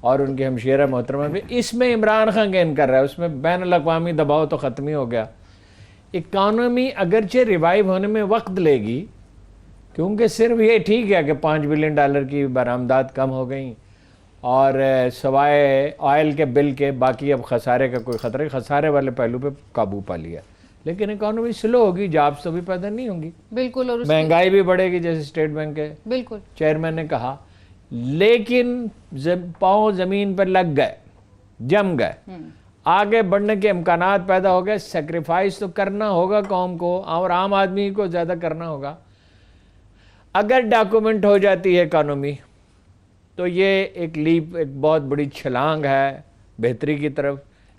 اور ان کی ہمشیرہ محترمہ بھی. اس میں عمران خان گین کر رہا ہے, اس میں بین الاقوامی دباؤ تو ختم ہی ہو گیا. اکانومی اگرچہ ریوائیو ہونے میں وقت لے گی, کیونکہ صرف یہ ٹھیک ہے کہ $5 بلین کی برآمدات کم ہو گئیں اور سوائے آئل کے بل کے باقی اب خسارے کا کوئی خطرہ, خسارے والے پہلو پہ قابو پا لیا, لیکن اکانومی سلو ہوگی, جابس تو بھی پیدا نہیں ہوں گی, بالکل, اور مہنگائی بھی بڑھے گی جیسے اسٹیٹ بینک کے بالکل چیئرمین نے کہا. لیکن پاؤں زمین پر لگ گئے, جم گئے, آگے بڑھنے کے امکانات پیدا ہو گئے. سیکریفائس تو کرنا ہوگا قوم کو اور عام آدمی کو زیادہ کرنا ہوگا. اگر ڈاکومنٹ ہو جاتی ہے اکانومی تو یہ ایک لیپ, ایک بہت بڑی چھلانگ ہے بہتری کی طرف.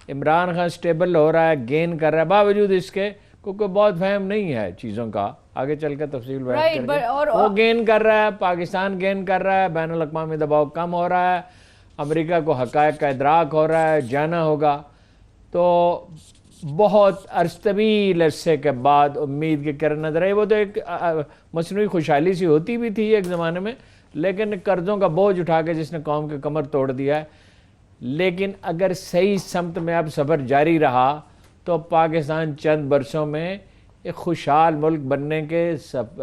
عمران خان سٹیبل ہو رہا ہے, گین کر رہا ہے, باوجود اس کے کوئی بہت فہم نہیں ہے چیزوں کا, آگے چل کے تفصیل بیان کریں گے. وہ گین کر رہا ہے, پاکستان گین کر رہا ہے, بین الاقوامی دباؤ کم ہو رہا ہے, امریکہ کو حقائق کا ادراک ہو رہا ہے, جانا ہوگا. تو بہت عرص طویل عرصے کے بعد امید کی کرن نظر آئی. وہ تو ایک مصنوعی خوشحالی سی ہوتی بھی تھی ایک زمانے میں, لیکن قرضوں کا بوجھ اٹھا کے جس نے قوم کی کمر توڑ دیا ہے. لیکن اگر صحیح سمت میں اب سفر جاری رہا تو پاکستان چند برسوں میں ایک خوشحال ملک بننے کے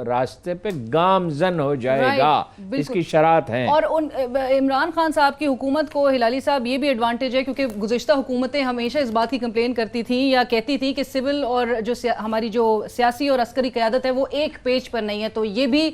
راستے پہ گامزن ہو جائے گا. اس کی شرائط ہیں. اور عمران خان صاحب کی حکومت کو ہلالی صاحب یہ بھی ایڈوانٹیج ہے کیونکہ گزشتہ حکومتیں ہمیشہ اس بات کی کمپلین کرتی تھیں یا کہتی تھی کہ سول اور جو ہماری جو سیاسی اور عسکری قیادت ہے وہ ایک پیج پر نہیں ہے. تو یہ بھی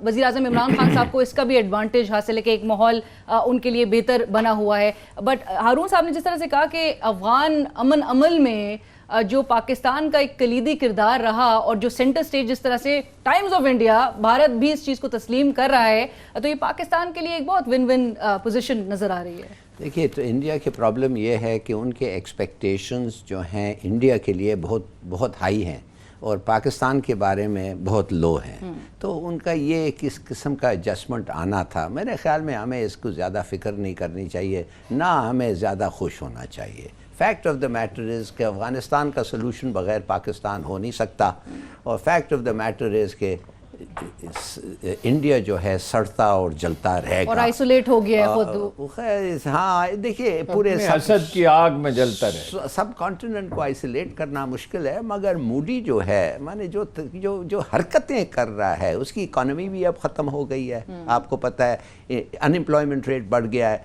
وزیر اعظم عمران خان صاحب کو اس کا بھی ایڈوانٹیج حاصل ہے کہ ایک ماحول ان کے لیے بہتر بنا ہوا ہے. بٹ ہارون صاحب نے جس طرح سے کہا کہ افغان امن عمل میں جو پاکستان کا ایک کلیدی کردار رہا اور جو سینٹر سٹیج جس طرح سے ٹائمز آف انڈیا بھارت بھی اس چیز کو تسلیم کر رہا ہے, تو یہ پاکستان کے لیے ایک بہت ون ون پوزیشن نظر آ رہی ہے. دیکھیے, تو انڈیا کی پرابلم یہ ہے کہ ان کے ایکسپیکٹیشنز جو ہیں انڈیا کے لیے بہت ہائی ہیں اور پاکستان کے بارے میں بہت لو ہیں. تو ان کا یہ کس قسم کا ایڈجسٹمنٹ آنا تھا. میرے خیال میں ہمیں اس کو زیادہ فکر نہیں کرنی چاہیے, نہ ہمیں زیادہ خوش ہونا چاہیے. Fact of the matter is کہ افغانستان کا سلوشن بغیر پاکستان ہو نہیں سکتا, اور fact of the matter is کہ انڈیا جو ہے سڑتا اور جلتا رہے گا اور آئسولیٹ ہو گیا ہے خود. ہاں دیکھیے, پورے حسد کی آگ میں جلتا رہے. سب کانٹیننٹ کو آئسولیٹ کرنا مشکل ہے, مگر موڈی جو ہے مانے جو حرکتیں کر رہا ہے اس کی اکانومی بھی اب ختم ہو گئی ہے. آپ کو پتہ ہے انمپلائمنٹ ریٹ بڑھ گیا ہے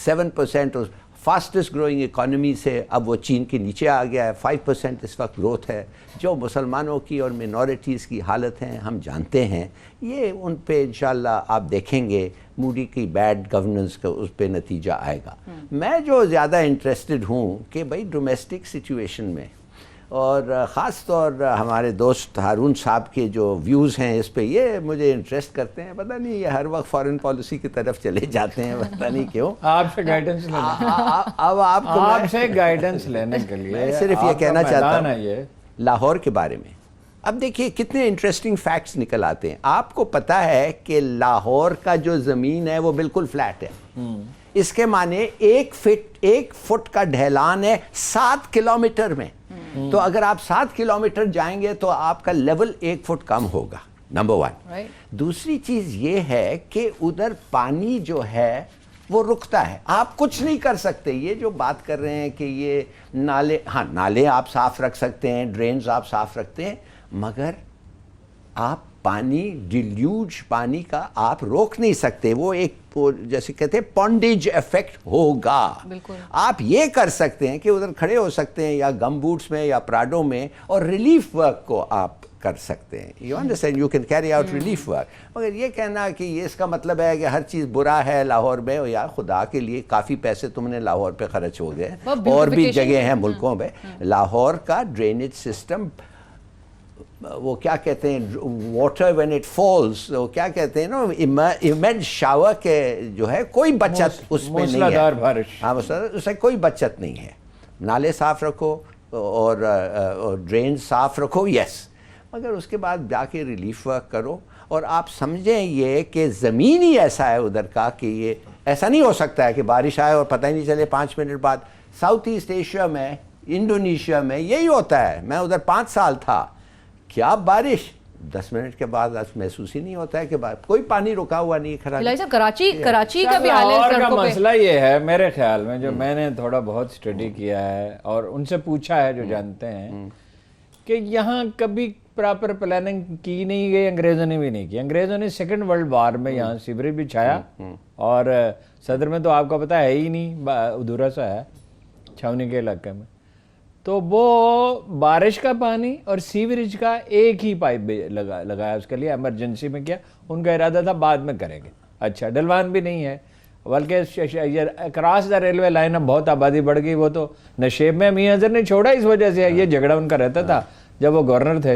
7%, فاسٹسٹ گروئنگ اکانومی سے اب وہ چین کے نیچے آ گیا ہے. 5% اس وقت گروتھ ہے. جو مسلمانوں کی اور منورٹیز کی حالت ہیں ہم جانتے ہیں, یہ ان پہ انشاءاللہ آپ دیکھیں گے موڈی کی بیڈ گورننس کا اس پہ نتیجہ آئے گا. میں جو زیادہ انٹرسٹڈ ہوں کہ بھائی ڈومیسٹک سچویشن میں, اور خاص طور ہمارے دوست ہارون صاحب کے جو ویوز ہیں اس پہ یہ مجھے انٹرسٹ کرتے ہیں. پتہ نہیں یہ ہر وقت فارن پالیسی کی طرف چلے جاتے ہیں, پتہ نہیں کیوں. آپ سے گائیڈنس اب آپ سے گائیڈنس لینے کے لیے صرف یہ کہنا چاہتا ہوں لاہور کے بارے میں. اب دیکھیے کتنے انٹرسٹنگ فیکٹس نکل آتے ہیں. آپ کو پتہ ہے کہ لاہور کا جو زمین ہے وہ بالکل فلیٹ ہے. اس کے معنی 1 فٹ کا ڈھلان ہے 7 کلومیٹر میں. تو اگر آپ 7 کلومیٹر جائیں گے تو آپ کا لیول 1 فٹ کم ہوگا, نمبر 1. دوسری چیز یہ ہے کہ ادھر پانی جو ہے وہ رکتا ہے, آپ کچھ نہیں کر سکتے. یہ جو بات کر رہے ہیں کہ یہ نالے, ہاں نالے آپ صاف رکھ سکتے ہیں, ڈرینز آپ صاف رکھتے ہیں, مگر آپ پانی ڈیلیوج پانی کا آپ روک نہیں سکتے. وہ ایک جیسے کہتے ہیں پونڈیج ایفیکٹ ہوگا. آپ یہ کر سکتے ہیں کہ ادھر کھڑے ہو سکتے ہیں یا گم بوٹس میں یا پراڈو میں, اور ریلیف ورک کو آپ کر سکتے ہیں. You understand, you can carry out relief work. مگر یہ کہنا کہ یہ اس کا مطلب ہے کہ ہر چیز برا ہے لاہور میں, اور یا خدا کے لیے کافی پیسے تم نے لاہور پہ خرچ ہو گئے, اور بھی جگہ ہیں ملکوں میں. لاہور کا ڈرینیج سسٹم, وہ کیا کہتے ہیں واٹر وین اٹ فالز, وہ کیا کہتے ہیں نا ایمنٹ شاور کے جو ہے کوئی بچت اس میں نہیں ہے. ہاں اس سے کوئی بچت نہیں ہے. نالے صاف رکھو اور ڈرین صاف رکھو, یس, مگر اس کے بعد جا کے ریلیف ورک کرو. اور آپ سمجھیں یہ کہ زمین ہی ایسا ہے ادھر کا کہ یہ ایسا نہیں ہو سکتا ہے کہ بارش آئے اور پتہ ہی نہیں چلے 5 منٹ بعد. ساؤتھ ایسٹ ایشیا میں, انڈونیشیا میں یہی ہوتا ہے. میں ادھر 5 سال تھا, کیا بارش, 10 منٹ کے بعد محسوس ہی نہیں ہوتا ہے کہ کوئی پانی رکا ہوا نہیں کھڑا. بلال صاحب کراچی کا بھی حال ہے لاہور کا سڑکوں پہ. مسئلہ یہ ہے میرے خیال میں, جو میں نے تھوڑا بہت اسٹڈی کیا ہے اور ان سے پوچھا ہے جو جانتے ہیں, کہ یہاں کبھی پراپر پلاننگ کی نہیں گئی, انگریزوں نے بھی نہیں کی. انگریزوں نے سیکنڈ ورلڈ وار میں یہاں سیوریج بھی چھایا, اور صدر میں تو آپ کو پتا ہے ہی نہیں, ادھورا سا ہے چھاونی کے علاقے میں. تو وہ بارش کا پانی اور سیوریج کا ایک ہی پائپ لگایا اس کے لیے, ایمرجنسی میں کیا. ان کا ارادہ تھا بعد میں کریں گے. اچھا, ڈلوان بھی نہیں ہے, بلکہ اکراس دا ریلوے لائن اب بہت آبادی بڑھ گئی. وہ تو نشیب میں میاں حضر نے چھوڑا اس وجہ سے, یہ جھگڑا ان کا رہتا تھا جب وہ گورنر تھے,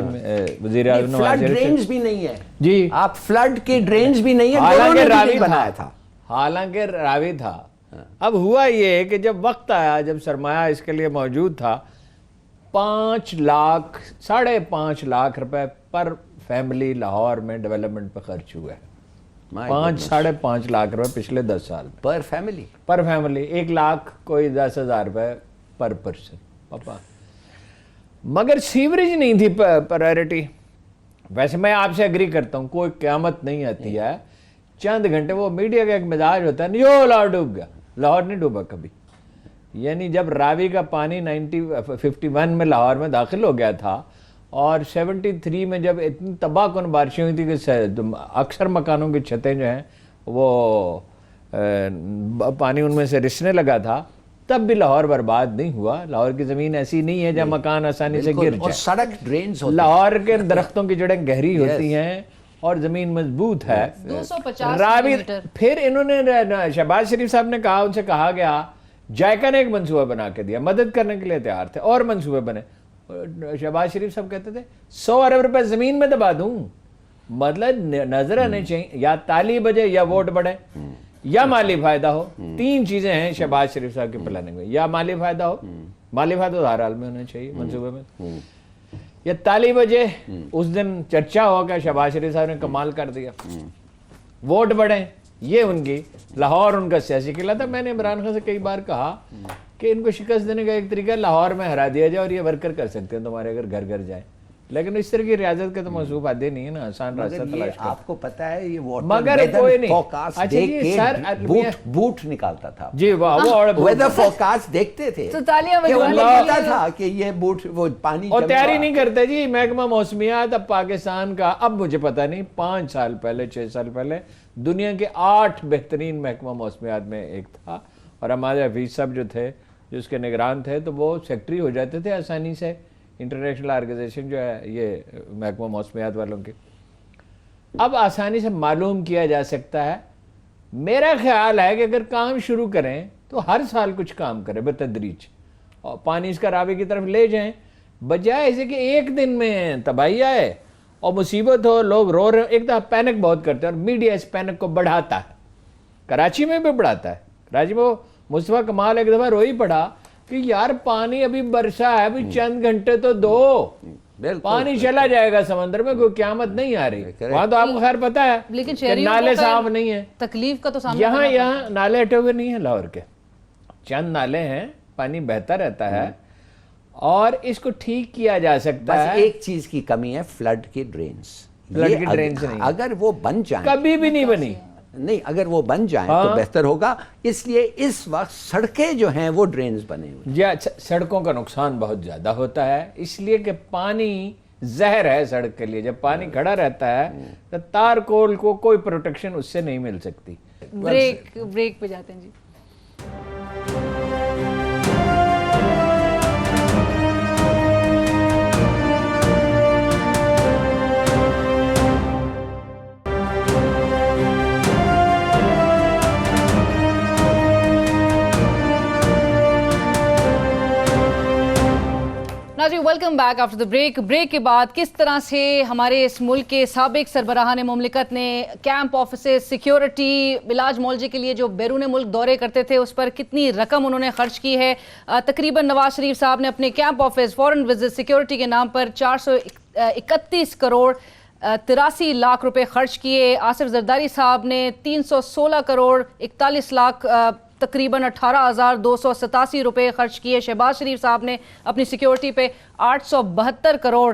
وزیر اعظم. فلڈ ڈرینز بھی نہیں ہے جی, آپ فلڈ کے ڈرینز بھی نہیں ہے, حالانکہ راوی بنایا تھا. حالانکہ راوی تھا. اب ہوا یہ کہ جب وقت آیا, جب سرمایہ اس کے لیے موجود تھا, 5 لاکھ 5.5 لاکھ روپے پر فیملی لاہور میں ڈیولپمنٹ پہ خرچ ہوا ہے. 5.5 لاکھ روپے پچھلے 10 سال میں پر فیملی. 1 لاکھ کوئی 10,000 روپے پر پرسن پاپا. مگر سیوریج نہیں تھی پرائرٹی. ویسے میں آپ سے اگری کرتا ہوں, کوئی قیامت نہیں آتی ہے, چند گھنٹے وہ میڈیا کا ایک مزاج ہوتا ہے, جو لاہور ڈوب گیا. لاہور نہیں ڈوبا کبھی. یعنی جب راوی کا پانی 51 میں لاہور میں داخل ہو گیا تھا, اور 73 میں جب اتنی تباہ کن بارشیں ہوئی تھی کہ اکثر مکانوں کی چھتیں جو ہیں وہ پانی ان میں سے رسنے لگا تھا, تب بھی لاہور برباد نہیں ہوا. لاہور کی زمین ایسی نہیں ہے جہاں مکان آسانی سے گر جائے. سڑک ڈرینز ہوتی. لاہور کے درختوں کی جڑیں گہری ہوتی ہیں اور زمین مضبوط ہے. 250 راوی. پھر انہوں نے شہباز شریف صاحب نے کہا, ان سے کہا گیا, جائکا نے ایک منصوبہ بنا کے دیا, مدد کرنے کے لیے تیار تھے, اور منصوبے بنے. شہباز شریف صاحب کہتے تھے 100 ارب روپے زمین میں دبا دوں. مطلب نظر آنے چاہیے, یا تالی بجے یا ووٹ بڑھے یا مالی فائدہ ہو. 3 چیزیں ہیں شہباز شریف صاحب کی پلاننگ میں, یا مالی فائدہ ہو, مالی فائدہ تو ہر حال میں ہونا چاہیے منصوبے میں, یا تالی بجے. اس دن چرچا ہوا کہ شہباز شریف صاحب نے کمال کر دیا, ووٹ بڑھیں. یہ ان کی لاہور ان کا سیاسی قلعہ تھا. میں نے عمران خان سے کئی بار کہا کہ ان کو شکست دینے کا ایک طریقہ لاہور میں ہرا دیا جائے, اور یہ ورکر کر سکتے ہیں تمہارے اگر گھر گھر جائیں. لیکن اس طرح کی ریاضت کے تو منصوب آدھے نہیں ہے نا, آسان راستہ تلاش کر. آپ کو پتا ہے یہ مگر کوئی نہیں. بوٹ نکالتا تھا جی, ویدر فورکاسٹ دیکھتے تھے, تو تالیاں پتا تھا کہ یہ بوٹ وہ پانی, اور تیاری نہیں کرتے جی. محکمہ موسمیات اب پاکستان کا, اب مجھے پتا نہیں, 5 سال پہلے 6 سال پہلے دنیا کے 8 بہترین محکمہ موسمیات میں ایک تھا. اور ہمارے حفیظ صاحب جو تھے, جو اس کے نگران تھے, تو وہ سیکٹری ہو جاتے تھے آسانی سے. انٹرنیشنل آرگنائزیشن جو ہے یہ محکمہ موسمیات والوں کی, اب آسانی سے معلوم کیا جا سکتا ہے. میرا خیال ہے کہ اگر کام شروع کریں تو ہر سال کچھ کام کریں بتدریج, اور پانی اس کا راوی کی طرف لے جائیں, بجائے اسے کہ ایک دن میں تباہی آئے اور مصیبت ہو, لوگ رو رہے. ایک دفعہ پینک بہت کرتے ہیں, اور میڈیا اس پینک کو بڑھاتا ہے. کراچی میں بھی بڑھاتا ہے. کراچی میں مصطفیٰ کمال ایک دفعہ روئی پڑا کہ یار پانی ابھی برسا ہے, ابھی چند گھنٹے تو دو, پانی چلا جائے گا سمندر میں, کوئی قیامت نہیں آ رہی. وہاں تو آپ کو خیر پتا ہے لیکن نالے صاف نہیں ہیں, تکلیف کا تو سامنا. یہاں نالے ہٹے ہوئے نہیں ہیں لاہور کے, چند نالے ہیں, پانی بہتا رہتا ہے, اور اس کو ٹھیک کیا جا سکتا ہے. ایک چیز کی کمی ہے, فلڈ کی ڈرینز. فلڈ کی ڈرینز نہیں, اگر وہ بن جائیں, کبھی بھی نہیں بنی نہیں, اگر وہ بن جائیں تو بہتر ہوگا. اس لیے اس وقت سڑکیں جو ہیں وہ ڈرینز بنے ہوئے. جی, سڑکوں کا نقصان بہت زیادہ ہوتا ہے, اس لیے کہ پانی زہر ہے سڑک کے لیے. جب پانی کھڑا رہتا ہے تو تار کول کو کوئی پروٹیکشن اس سے نہیں مل سکتی. بریک پہ جاتے ہیں جی. ناظرین welcome back after the break کے بعد کس طرح سے ہمارے اس ملک کے سابق سربراہان مملکت نے کیمپ آفیسز, سیکیورٹی, علاج معالجے کے لیے جو بیرون ملک دورے کرتے تھے اس پر کتنی رقم انہوں نے خرچ کی ہے. تقریباً نواز شریف صاحب نے اپنے کیمپ آفس, فورن وزٹ, سیکیورٹی کے نام پر 431 کروڑ 83 لاکھ روپے خرچ کیے. آصف زرداری صاحب نے 316 کروڑ 41 لاکھ تقریباً 18,287 روپے خرچ کیے. شہباز شریف صاحب نے اپنی سیکیورٹی پہ 872 کروڑ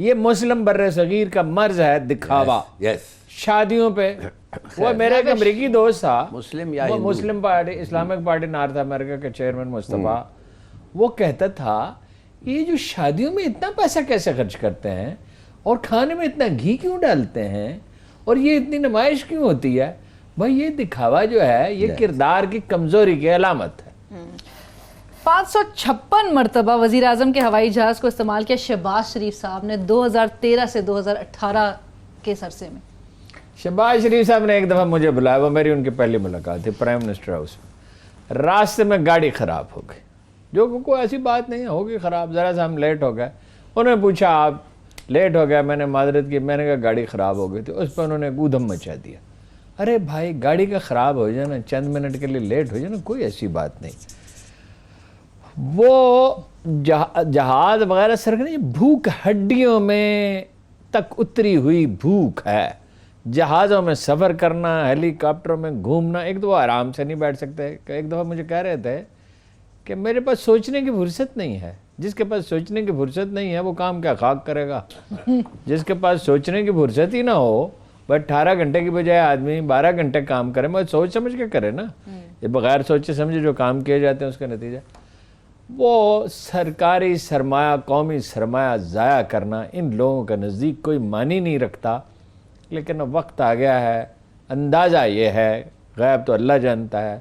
یہ مسلم بر صغیر کا مرض ہے دکھاوا شادیوں پہ. وہ میرا ایک امریکی دوست تھا, مسلم پارٹی اسلامک پارٹی نارتھ امریکہ کے چیئرمین مصطفیٰ, وہ کہتا تھا یہ جو شادیوں میں اتنا پیسہ کیسے خرچ کرتے ہیں اور کھانے میں اتنا گھی کیوں ڈالتے ہیں اور یہ اتنی نمائش کیوں ہوتی ہے. بھائی یہ دکھاوا جو ہے یہ کردار کی کمزوری کی علامت ہے. 556 مرتبہ وزیر اعظم کے ہوائی جہاز کو استعمال کیا شہباز شریف صاحب نے 2013 سے 2018 کے عرصے میں. شہباز شریف صاحب نے ایک دفعہ مجھے بلایا, وہ میری ان کی پہلی ملاقات تھی پرائم منسٹر ہاؤس میں. راستے میں گاڑی خراب ہو گئی, جو کوئی ایسی بات نہیں ہے, ہوگی خراب, ذرا سا ہم لیٹ ہو گئے. انہوں نے پوچھا آپ لیٹ ہو گیا, میں نے معذرت کی, میں نے کہا گاڑی خراب ہو گئی تھی. اس پہ انہوں نے گودھم مچا دیا. ارے بھائی گاڑی کا خراب ہو جانا, چند منٹ کے لیے لیٹ ہو جانا, کوئی ایسی بات نہیں. وہ جہاز وغیرہ سر نہیں, بھوک ہڈیوں میں تک اتری ہوئی بھوک ہے. جہازوں میں سفر کرنا, ہیلی کاپٹروں میں گھومنا, ایک تو وہ آرام سے نہیں بیٹھ سکتے. ایک دفعہ مجھے کہہ رہے تھے کہ میرے پاس سوچنے کی فرصت نہیں ہے. جس کے پاس سوچنے کی فرصت نہیں ہے وہ کام کیا خاک کرے گا. جس کے پاس سوچنے کی فرصت ہی نہ ہو, بس 18 گھنٹے کی بجائے آدمی 12 گھنٹے کام کرے, مگر سوچ سمجھ کے کرے نا. یہ بغیر سوچے سمجھے جو کام کیے جاتے ہیں اس کا نتیجہ وہ سرکاری سرمایہ, قومی سرمایہ ضائع کرنا ان لوگوں کا نزدیک کوئی معنی نہیں رکھتا. لیکن اب وقت آ گیا ہے, اندازہ یہ ہے, غیب تو اللہ جانتا ہے,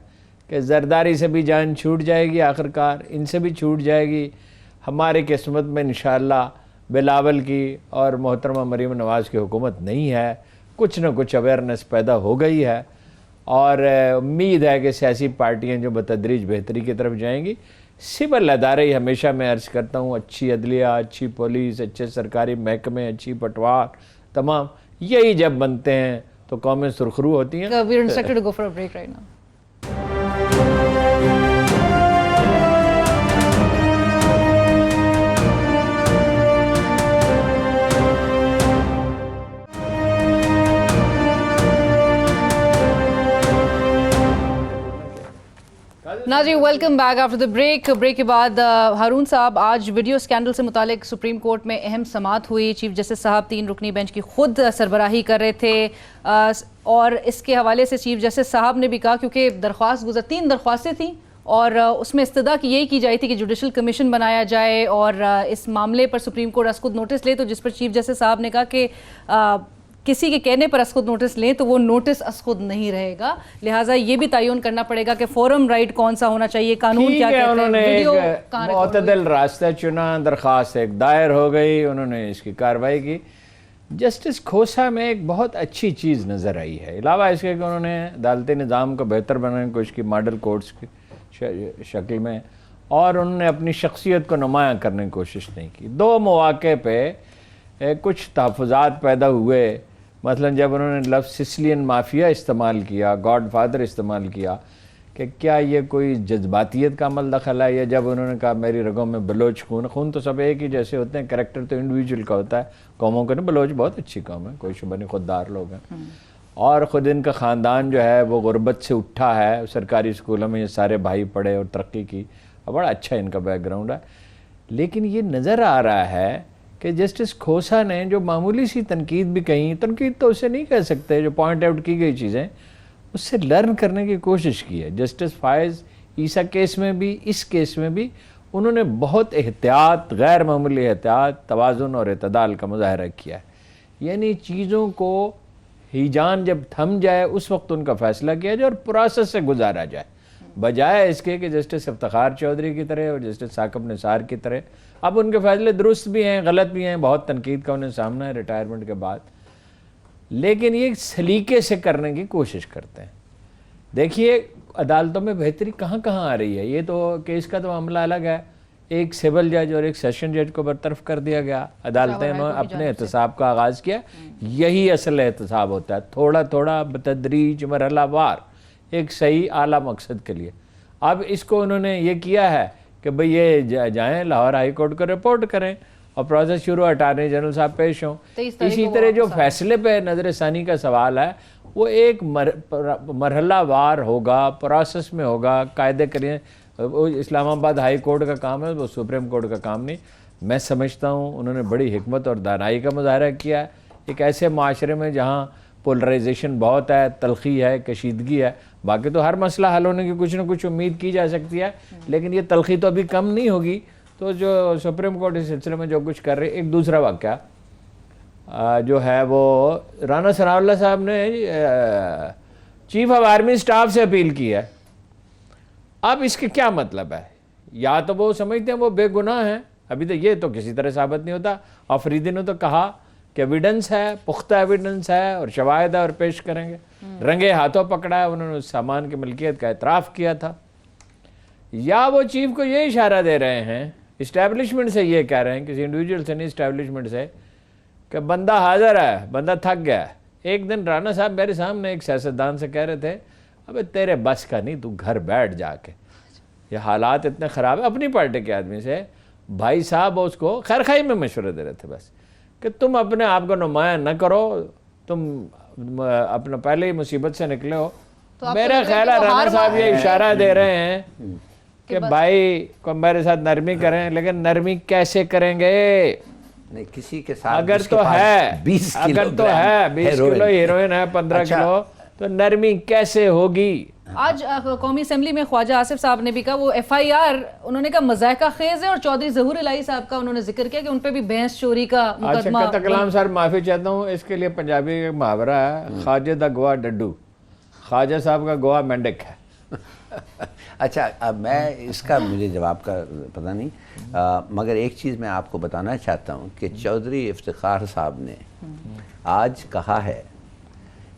کہ زرداری سے بھی جان چھوٹ جائے گی, آخرکار ان سے بھی چھوٹ جائے گی. ہماری قسمت میں انشاءاللہ بلاول کی اور محترمہ مریم نواز کی حکومت نہیں ہے. کچھ نہ کچھ اویئرنیس پیدا ہو گئی ہے اور امید ہے کہ سیاسی پارٹیاں جو بتدریج بہتری کی طرف جائیں گی. سول ادارے ہی ہمیشہ میں عرض کرتا ہوں, اچھی عدلیہ, اچھی پولیس, اچھے سرکاری محکمے, اچھی پٹوار, تمام یہی جب بنتے ہیں تو قومیں سرخرو ہوتی ہیں. We are instructed to go for a break right now. ناظرین welcome back after the break کے بعد ہارون صاحب, آج ویڈیو اسکینڈل سے متعلق سپریم کورٹ میں اہم سماعت ہوئی. چیف جسٹس صاحب 3 رکنی بینچ کی خود سربراہی کر رہے تھے اور اس کے حوالے سے چیف جسٹس صاحب نے بھی کہا, کیونکہ 3 درخواستیں تھیں اور اس میں استدعا کی یہی کی جائی تھی کہ جوڈیشل کمیشن بنایا جائے اور اس معاملے پر سپریم کورٹ از خود نوٹس لے, تو جس پر چیف جسٹس صاحب نے کہا کہ کسی کے کہنے پر از خود نوٹس لیں تو وہ نوٹس از خود نہیں رہے گا, لہٰذا یہ بھی تعین کرنا پڑے گا کہ فورم رائٹ کون سا ہونا چاہیے, قانون کیا کہتا ہے. انہوں نے ایک معتدل راستہ چنا, درخواست ایک دائر ہو گئی, انہوں نے اس کی کارروائی کی. جسٹس کھوسا میں ایک بہت اچھی چیز نظر آئی ہے, علاوہ اس کے کہ انہوں نے عدالتی نظام کو بہتر بنانے کی کوشش کی ماڈل کورٹس کی شکل میں, اور انہوں نے اپنی شخصیت کو نمایاں کرنے کی کوشش نہیں کی. 2 مواقع پہ کچھ تحفظات پیدا ہوئے, مثلا جب انہوں نے لفظ سسلین مافیا استعمال کیا, گاڈ فادر استعمال کیا, کہ کیا یہ کوئی جذباتیت کا عمل دخل ہے, یا جب انہوں نے کہا میری رگوں میں بلوچ خون تو سب ایک ہی جیسے ہوتے ہیں, کریکٹر تو انڈیویجول کا ہوتا ہے, قوموں کا نہیں. بلوچ بہت اچھی قوم ہے, کوئی شبہ نہیں, خوددار لوگ ہیں, اور خود ان کا خاندان جو ہے وہ غربت سے اٹھا ہے, سرکاری اسکولوں میں یہ سارے بھائی پڑھے اور ترقی کی, اور بڑا اچھا ان کا بیک گراؤنڈ ہے. لیکن یہ نظر آ رہا ہے کہ جسٹس کھوسا نے جو معمولی سی تنقید بھی کہیں, تنقید تو اسے نہیں کہہ سکتے, جو پوائنٹ آؤٹ کی گئی چیزیں اس سے لرن کرنے کی کوشش کی ہے. جسٹس فائز عیسیٰ کیس میں بھی, اس کیس میں بھی انہوں نے بہت احتیاط, غیر معمولی احتیاط, توازن اور اعتدال کا مظاہرہ کیا ہے. یعنی چیزوں کو ہیجان جب تھم جائے اس وقت ان کا فیصلہ کیا جائے اور پروسیس سے گزارا جائے, بجائے اس کے کہ جسٹس افتخار چودھری کی طرح اور جسٹس ثاقب نثار کی طرح. اب ان کے فیصلے درست بھی ہیں, غلط بھی ہیں, بہت تنقید کا انہیں سامنا ہے ریٹائرمنٹ کے بعد, لیکن یہ سلیقے سے کرنے کی کوشش کرتے ہیں. دیکھیے عدالتوں میں بہتری کہاں کہاں آ رہی ہے. یہ تو کیس کا تو معاملہ الگ ہے, ایک سول جج اور ایک سیشن جج کو برطرف کر دیا گیا, عدالتیں نے اپنے احتساب کا آغاز کیا. یہی اصل احتساب ہوتا ہے, تھوڑا تھوڑا بتدریج مرحلہ وار ایک صحیح اعلیٰ مقصد کے لیے. اب اس کو انہوں نے یہ کیا ہے کہ بھئی یہ جائیں لاہور ہائی کورٹ کو رپورٹ کریں اور پروسیس شروع, اٹارنی جنرل صاحب پیش ہوں. اسی طرح جو فیصلے پہ نظر ثانی کا سوال ہے وہ ایک مرحلہ وار ہوگا, پروسیس میں ہوگا, قاعدے کریں. وہ اسلام آباد ہائی کورٹ کا کام ہے, وہ سپریم کورٹ کا کام نہیں. میں سمجھتا ہوں انہوں نے بڑی حکمت اور دانائی کا مظاہرہ کیا ہے. ایک ایسے معاشرے میں جہاں پولرائزیشن بہت ہے, تلخی ہے, کشیدگی ہے, باقی تو ہر مسئلہ حل ہونے کی کچھ نہ کچھ امید کی جا سکتی ہے, لیکن یہ تلخی تو ابھی کم نہیں ہوگی. تو جو سپریم کورٹ اس سلسلے میں جو کچھ کر رہی. ایک دوسرا واقعہ جو ہے وہ رانا ثناء اللہ صاحب نے چیف آف آرمی سٹاف سے اپیل کی ہے. اب اس کے کیا مطلب ہے؟ یا تو وہ سمجھتے ہیں وہ بے گناہ ہیں, ابھی تو یہ تو کسی طرح ثابت نہیں ہوتا. آفریدی نے تو کہا کہ ایویڈنس ہے, پختہ ایویڈنس ہے اور شواہد ہے اور پیش کریں گے. رنگے ہاتھوں پکڑا ہے, انہوں نے اس سامان کی ملکیت کا اعتراف کیا تھا. یا وہ چیف کو یہ اشارہ دے رہے ہیں, اسٹیبلشمنٹ سے یہ کہہ رہے ہیں, کسی انڈیویجول سے نہیں اسٹیبلشمنٹ سے, کہ بندہ حاضر ہے, بندہ تھک گیا ہے. ایک دن رانا صاحب میرے سامنے ایک سیاستدان سے کہہ رہے تھے, ابے تیرے بس کا نہیں, تو گھر بیٹھ جا کے, یہ حالات اتنے خراب ہیں. اپنی پارٹی کے آدمی سے بھائی صاحب اس کو خیر خائی میں مشورے دے رہے تھے بس, کہ تم اپنے آپ کو نمایاں نہ کرو, تم اپنا پہلے ہی مصیبت سے نکلے ہو. میرا خیال ہے رانا صاحب یہ اشارہ دے رہے ہیں کہ بھائی کو میرے ساتھ نرمی کریں, لیکن نرمی کیسے کریں گے؟ نہیں, کسی کے ساتھ اگر تو ہے 20 کلو ہیروئن ہے, 15 کلو, تو نرمی کیسے ہوگی؟ آج قومی اسمبلی میں خواجہ آصف صاحب نے بھی کہا, وہ ایف آئی آر انہوں نے کہا مذائقہ خیز ہے, اور چودھری ظہور الہی صاحب کا انہوں نے ذکر کیا کہ ان پہ بھی بھینس چوری کا مقدمہ. اچھا کلام سر معافی چاہتا ہوں, اس کے لیے پنجابی کا محاورہ ہے, خواجہ دا گواہ ڈڈو, خواجہ صاحب کا گواہ مینڈک ہے. اچھا, اب میں اس کا مجھے جواب کا پتہ نہیں, مگر ایک چیز میں آپ کو بتانا چاہتا ہوں کہ چودھری افتخار صاحب نے آج کہا ہے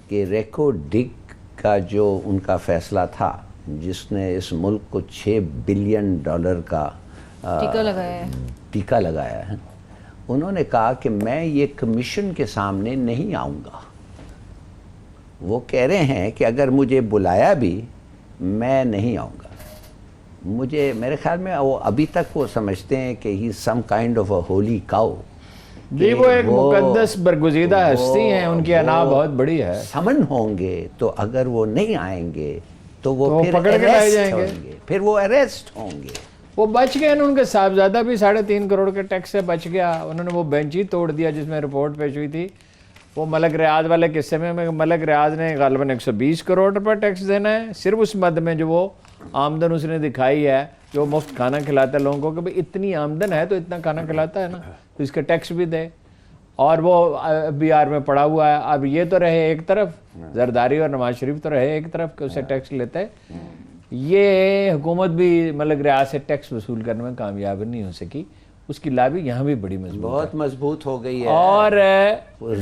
کہ ریکو ڈگ کا جو ان کا فیصلہ تھا, جس نے اس ملک کو $6 بلین کا ٹیکہ لگایا ہے, انہوں نے کہا کہ میں یہ کمیشن کے سامنے نہیں آؤں گا. وہ کہہ رہے ہیں کہ اگر مجھے بلایا بھی میں نہیں آؤں گا. مجھے میرے خیال میں وہ ابھی تک وہ سمجھتے ہیں کہ ہی سم کائنڈ آف اے ہولی کاؤ. جی, وہ ایک مقدس برگزیدہ ہستی ہیں, ان کی انا بہت بڑی ہے. سمن ہوں گے تو اگر وہ نہیں آئیں گے تو وہ پھر پکڑ کے لائے جائیں گے, پھر وہ اریسٹ ہوں گے. وہ بچ گئے, ان کے صاحبزادہ بھی 3.5 کروڑ کے ٹیکس سے بچ گیا. انہوں نے وہ بینچ ہی توڑ دیا جس میں رپورٹ پیش ہوئی تھی. وہ ملک ریاض والے قصے میں ملک ریاض نے غالباً 120 کروڑ روپے ٹیکس دینا ہے, صرف اس مد میں جو وہ آمدن اس نے دکھائی ہے, جو مفت کھانا کھلاتا ہے لوگوں کو, کہ بھئی اتنی آمدن ہے تو اتنا کھانا کھلاتا ہے نا, تو اس کا ٹیکس بھی دے. اور وہ بی آر میں پڑا ہوا ہے. اب یہ تو رہے ایک طرف, زرداری اور نواز شریف تو رہے ایک طرف کہ اسے ٹیکس لیتے ہیں. یہ حکومت بھی ملک ریاض سے ٹیکس وصول کرنے میں کامیاب نہیں ہو سکی. اس کی لابی یہاں بھی بڑی مضبوط ہے, بہت مضبوط ہو گئی ہے. اور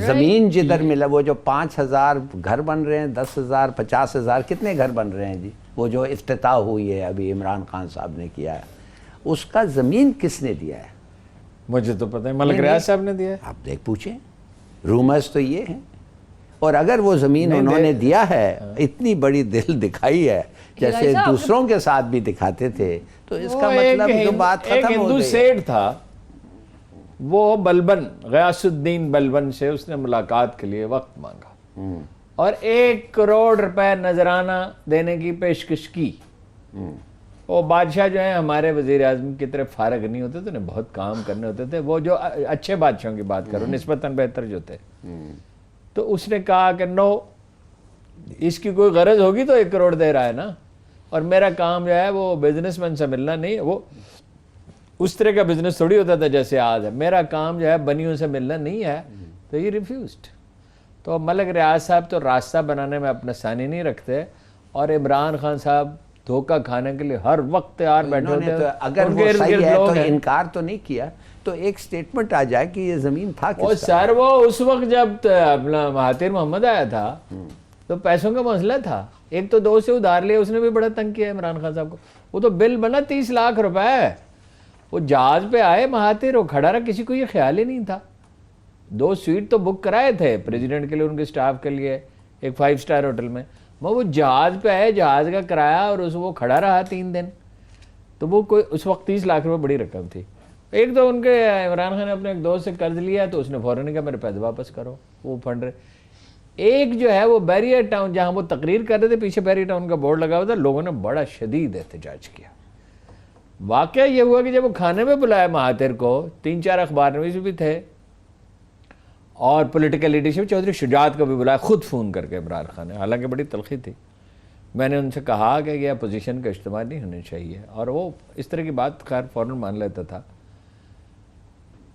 زمین جدھر ملا, وہ جو 5,000 گھر بن رہے ہیں, 10,000 50,000 کتنے گھر بن رہے ہیں جی, وہ جو افتتاح ہوئی ہے ابھی عمران خان صاحب نے کیا ہے, اس کا زمین کس نے دیا ہے؟ مجھے تو پتہ ہے ملک ریاض صاحب نے دیا ہے. آپ دیکھ پوچھیں, رومرز تو یہ ہیں. اور اگر وہ زمین انہوں نے دیا ہے, اتنی بڑی دل دکھائی ہے جیسے دوسروں کے ساتھ بھی دکھاتے تھے, تو اس کا مطلب جو بات ختم ہو گئی. ایک ہندو سیٹ تھا, وہ بلبن, غیاث الدین بلبن سے اس نے ملاقات کے لیے وقت مانگا اور 1 کروڑ روپے نذرانہ دینے کی پیشکش کی. وہ بادشاہ جو ہیں ہمارے وزیر اعظم کی طرف فارغ نہیں ہوتے تھے, انہیں بہت کام کرنے ہوتے تھے. وہ جو اچھے بادشاہوں کی بات کرو, نسبتاً بہتر جو تھے, تو اس نے کہا کہ نو, اس کی کوئی غرض ہوگی تو 1 کروڑ دے رہا ہے نا, اور میرا کام جو ہے وہ بزنس مین سے ملنا نہیں, وہ اس طرح کا بزنس تھوڑی ہوتا تھا جیسے آج ہے, میرا کام جو ہے بنیوں سے ملنا نہیں ہے. تو یہ ریفیوزڈ. تو ملک ریاض صاحب تو راستہ بنانے میں اپنا ثانی نہیں رکھتے, اور عمران خان صاحب دھوکہ کھانے کے لیے ہر وقت تیار بیٹھے ہوتے ہیں. اگر وہ صحیح ہے تو انکار تو نہیں کیا, تو ایک سٹیٹمنٹ آ جائے کہ یہ زمین تھا کس کا. سر وہ اس وقت جب اپنا مہاتیر محمد آیا تھا تو پیسوں کا مسئلہ تھا. ایک تو 2 سے ادھار لیا, اس نے بھی بڑا تنگ کیا عمران خان صاحب کو. وہ تو بل بنا 30 لاکھ روپے. وہ جہاز پہ آئے مہاتیر, وہ کھڑا رہا, کسی کو یہ خیال ہی نہیں تھا. 2 سویٹ تو بک کرائے تھے پریزیڈنٹ کے لیے, ان کے سٹاف کے لیے, ایک 5 اسٹار ہوٹل میں. وہ جہاز پہ آئے, جہاز کا کرایہ, اور وہ کھڑا رہا 3 دن. تو وہ کوئی اس وقت 30 لاکھ روپے بڑی رقم تھی. ایک تو ان کے عمران خان نے اپنے ایک دوست سے قرض لیا, تو اس نے فوراً کہا میرے پیسے واپس کرو, وہ فنڈ رہے. ایک جو ہے وہ بیریئر ٹاؤن, جہاں وہ تقریر کر رہے تھے, پیچھے بیریئر ٹاؤن کا بورڈ لگا ہوا تھا, لوگوں نے بڑا شدید احتجاج کیا. واقعہ یہ ہوا کہ جب وہ کھانے میں بلایا مہاتر کو 3-4 اخبار نویس بھی تھے اور پولیٹیکل لیڈرشپ چودھری شجاعت کو بھی بلایا خود فون کر کے عمران خان نے، حالانکہ بڑی تلخی تھی. میں نے ان سے کہا کہ یہ اپوزیشن کا اجتماع نہیں ہونا چاہیے، اور وہ اس طرح کی بات خیر فوراً مان لیتا تھا.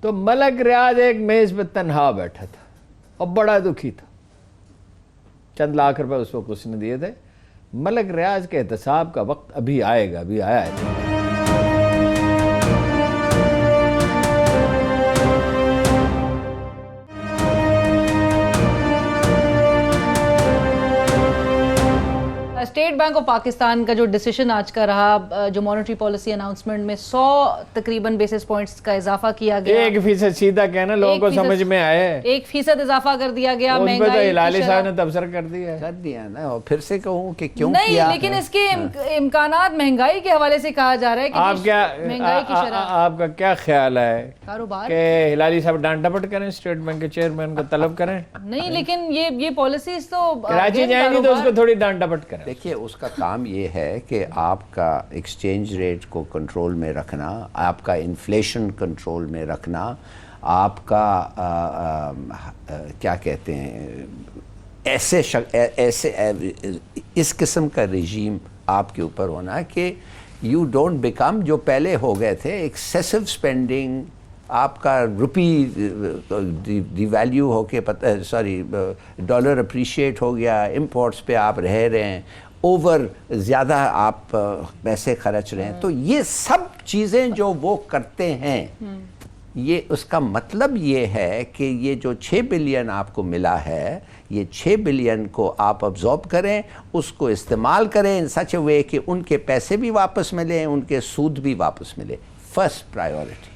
تو ملک ریاض ایک میز پہ تنہا بیٹھا تھا اور بڑا دکھی تھا. چند لاکھ روپے اس وقت اس نے دیے تھے. ملک ریاض کے احتساب کا وقت ابھی آئے گا، ابھی آیا ہے. اسٹیٹ بینک آف پاکستان کا جو ڈیسیشن آج کا رہا، جو مانیٹری پالیسی اناؤنسمنٹ میں 100 تقریباً بیسس پوائنٹس کا اضافہ کیا گیا، 1% سیدھا کہنا لوگوں کو سمجھ میں آئے، 1% اضافہ کر دیا گیا. اس پہ تو ہلالی صاحب نے تبصرہ کر دیا نا. اور پھر سے کہوں کہ کیوں نہیں، کیا، لیکن اس کے امکانات مہنگائی کے حوالے سے کہا جا رہا ہے کہ مہنگائی کی شرح. آپ کا کیا خیال ہے کاروبار کہ ہلالی صاحب ڈانٹ ڈپٹ کریں اسٹیٹ بینک کے چیئرمین کو طلب کریں؟ نہیں، لیکن یہ پالیسیز تو کراچی جائیں گی تو اس کو تھوڑی ڈانٹ ڈپٹ کریں. دیکھیے اس کا کام یہ ہے کہ آپ کا ایکسچینج ریٹ کو کنٹرول میں رکھنا، آپ کا انفلیشن کنٹرول میں رکھنا، آپ کا کیا کہتے ہیں ایسے اس قسم کا رژیم آپ کے اوپر ہونا کہ یو ڈونٹ بیکم، جو پہلے ہو گئے تھے ایکسیسو اسپینڈنگ، آپ کا روپی ڈی ویلیو ہو کے ڈالر اپریشیٹ ہو گیا، امپورٹس پہ آپ رہ رہے ہیں، اوور زیادہ آپ پیسے خرچ رہے ہیں. تو یہ سب چیزیں جو وہ کرتے ہیں، یہ اس کا مطلب یہ ہے کہ یہ جو 6 بلین آپ کو ملا ہے، یہ 6 بلین کو آپ ابزارب کریں، اس کو استعمال کریں ان سچ اے وے کہ ان کے پیسے بھی واپس ملیں، ان کے سود بھی واپس ملے. فرسٹ پرائیورٹی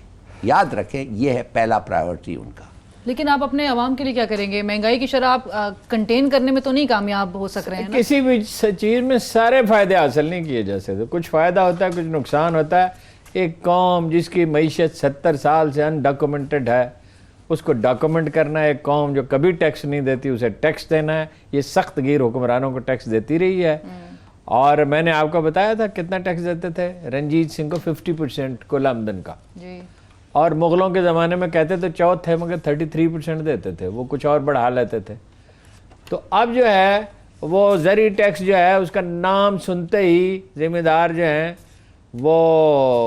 یاد رکھیں، یہ ہے پہلا پرائیورٹی ان کا. لیکن آپ اپنے عوام کے لیے کیا کریں گے؟ مہنگائی کی شرح آپ کنٹین کرنے میں تو نہیں کامیاب ہو سک رہے ہیں نا؟ کسی بھی چیز میں سارے فائدے حاصل نہیں کیے جا سکتے، کچھ فائدہ ہوتا ہے، کچھ نقصان ہوتا ہے. ایک قوم جس کی معیشت 70 سال سے انڈاکومنٹڈ ہے، اس کو ڈاکومنٹ کرنا ہے. ایک قوم جو کبھی ٹیکس نہیں دیتی، اسے ٹیکس دینا ہے. یہ سخت گیر حکمرانوں کو ٹیکس دیتی رہی ہے. اور میں نے آپ کو بتایا تھا کتنا ٹیکس دیتے تھے رنجیت سنگھ کو، 50% کل آمدن کا. جی. اور مغلوں کے زمانے میں کہتے تھے 4 تھے مگر 33% دیتے تھے، وہ کچھ اور بڑھا لیتے تھے. تو اب جو ہے وہ زرعی ٹیکس جو ہے، اس کا نام سنتے ہی ذمہ دار جو ہیں وہ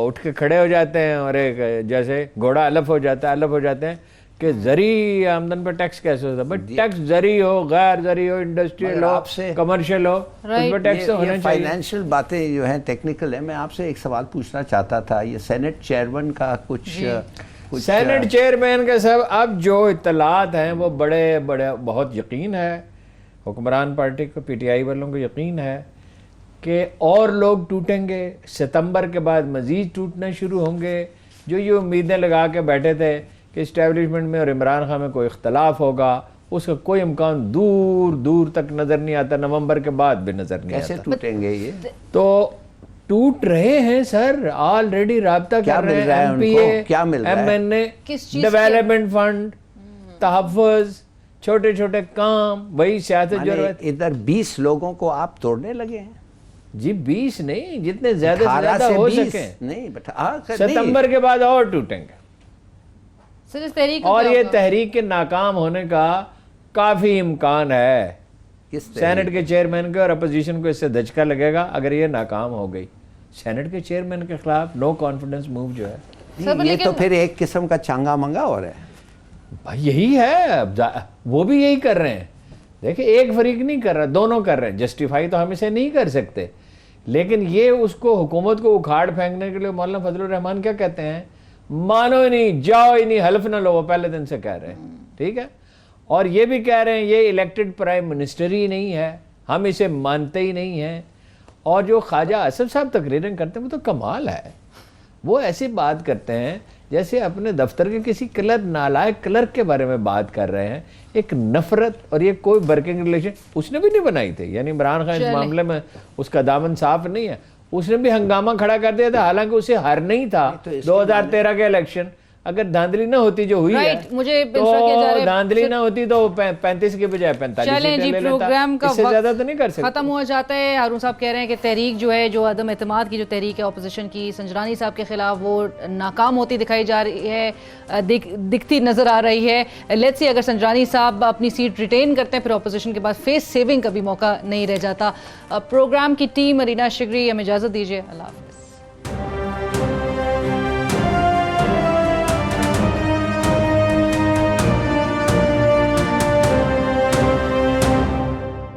اٹھ کے کھڑے ہو جاتے ہیں، اور ایک جیسے گھوڑا الف ہو جاتے ہیں کہ زرعی آمدن پہ ٹیکس کیسے ہوتا ہے؟ بٹ ٹیکس زرعی ہو، غیر زرعی ہو، انڈسٹریل ہو، کمرشل ہو، اس پہ ٹیکس ہونا چاہیے. فائنینشیل باتیں جو ہیں ٹیکنیکل ہیں. میں آپ سے ایک سوال پوچھنا چاہتا تھا، یہ سینٹ چیئرمین کا کچھ سینٹ چیئرمین کا سب اب جو اطلاعات ہیں وہ بڑے بہت یقین ہے حکمران پارٹی کو، پی ٹی آئی والوں کو یقین ہے کہ اور لوگ ٹوٹیں گے. ستمبر کے بعد مزید ٹوٹنا شروع ہوں گے. جو یہ امیدیں لگا کے بیٹھے تھے کہ اسٹیبلشمنٹ میں اور عمران خان میں کوئی اختلاف ہوگا، اس کا کوئی امکان دور دور تک نظر نہیں آتا. نومبر کے بعد بھی نظر نہیں آتا. کیسے ٹوٹیں گے یہ؟ تو ٹوٹ رہے ہیں سر، آلریڈی رابطہ کر رہے ہیں. ایم پی اے، کیا مل رہا ہے؟ ایم این اے، ڈیولپمنٹ فنڈ، تحفظ، چھوٹے چھوٹے کام، وہی سیاست جو ہے. ادھر 20 لوگوں کو آپ توڑنے لگے ہیں. جی 20 نہیں، جتنے زیادہ سے زیادہ ہو سکیں. نہیں ستمبر کے بعد اور ٹوٹیں گے. سر اس تحریک اور یہ تحریک کے ناکام ہونے کا کافی امکان ہے. سینٹ کے چیئرمین کے اور اپوزیشن کو اس سے دھچکا لگے گا اگر یہ ناکام ہو گئی. سینٹ کے چیئرمین کے خلاف نو کانفیڈنس موو جو ہے، یہ تو پھر ایک قسم کا چانگا منگا ہو رہا ہے. بھائی یہی ہے، وہ بھی یہی کر رہے ہیں. دیکھیں ایک فریق نہیں کر رہا، دونوں کر رہے ہیں. جسٹیفائی تو ہم اسے نہیں کر سکتے، لیکن یہ اس کو حکومت کو اکھاڑ پھینکنے کے لیے مولانا فضل الرحمان کیا کہتے ہیں؟ مانو ہی نہیں، جاؤ ہی نہیں، حلف نہ لو. وہ پہلے دن سے کہہ رہے ہیں، ٹھیک ہے. اور یہ بھی کہہ رہے ہیں یہ الیکٹڈ پرائم منسٹر ہی نہیں ہے، ہم اسے مانتے ہی نہیں ہیں. اور جو خواجہ اسف صاحب تقریریں کرتے ہیں وہ تو کمال ہے. وہ ایسی بات کرتے ہیں جیسے اپنے دفتر کے کسی نالائق کلرک کے بارے میں بات کر رہے ہیں. ایک نفرت، اور یہ کوئی ورکنگ ریلیشن اس نے بھی نہیں بنائی تھی. یعنی عمران خان اس معاملے میں اس کا دامن صاف نہیں ہے. اس نے بھی ہنگامہ کھڑا کر دیا تھا، حالانکہ اسے ہر نہیں تھا 2013 کے الیکشن. اگر دھاندلی نہ ہوتی جو ہوئی ہے Right, مجھے انسٹرکٹ کیا جا رہا تو ہے دھاندلی نہ ہوتی تو 35 کے بجائے 45 چلیں جی، سیٹیں لے پروگرام لیتا. کا اس سے زیادہ تو نہیں کر وقت سکتے. ختم ہو جاتا ہے. ہارون صاحب کہہ رہے ہیں کہ تحریک جو ہے، جو عدم اعتماد کی جو تحریک ہے اپوزیشن کی سنجرانی صاحب کے خلاف، وہ ناکام ہوتی دکھائی جا رہی ہے، دکھتی نظر آ رہی ہے. لیٹس سی اگر سنجرانی صاحب اپنی سیٹ ریٹین کرتے ہیں پھر اپوزیشن کے بعد فیس سیونگ کا بھی موقع نہیں رہ جاتا. پروگرام کی ٹیم ارینا شگری، ہمیں اجازت دیجیے. اللہ حافظ.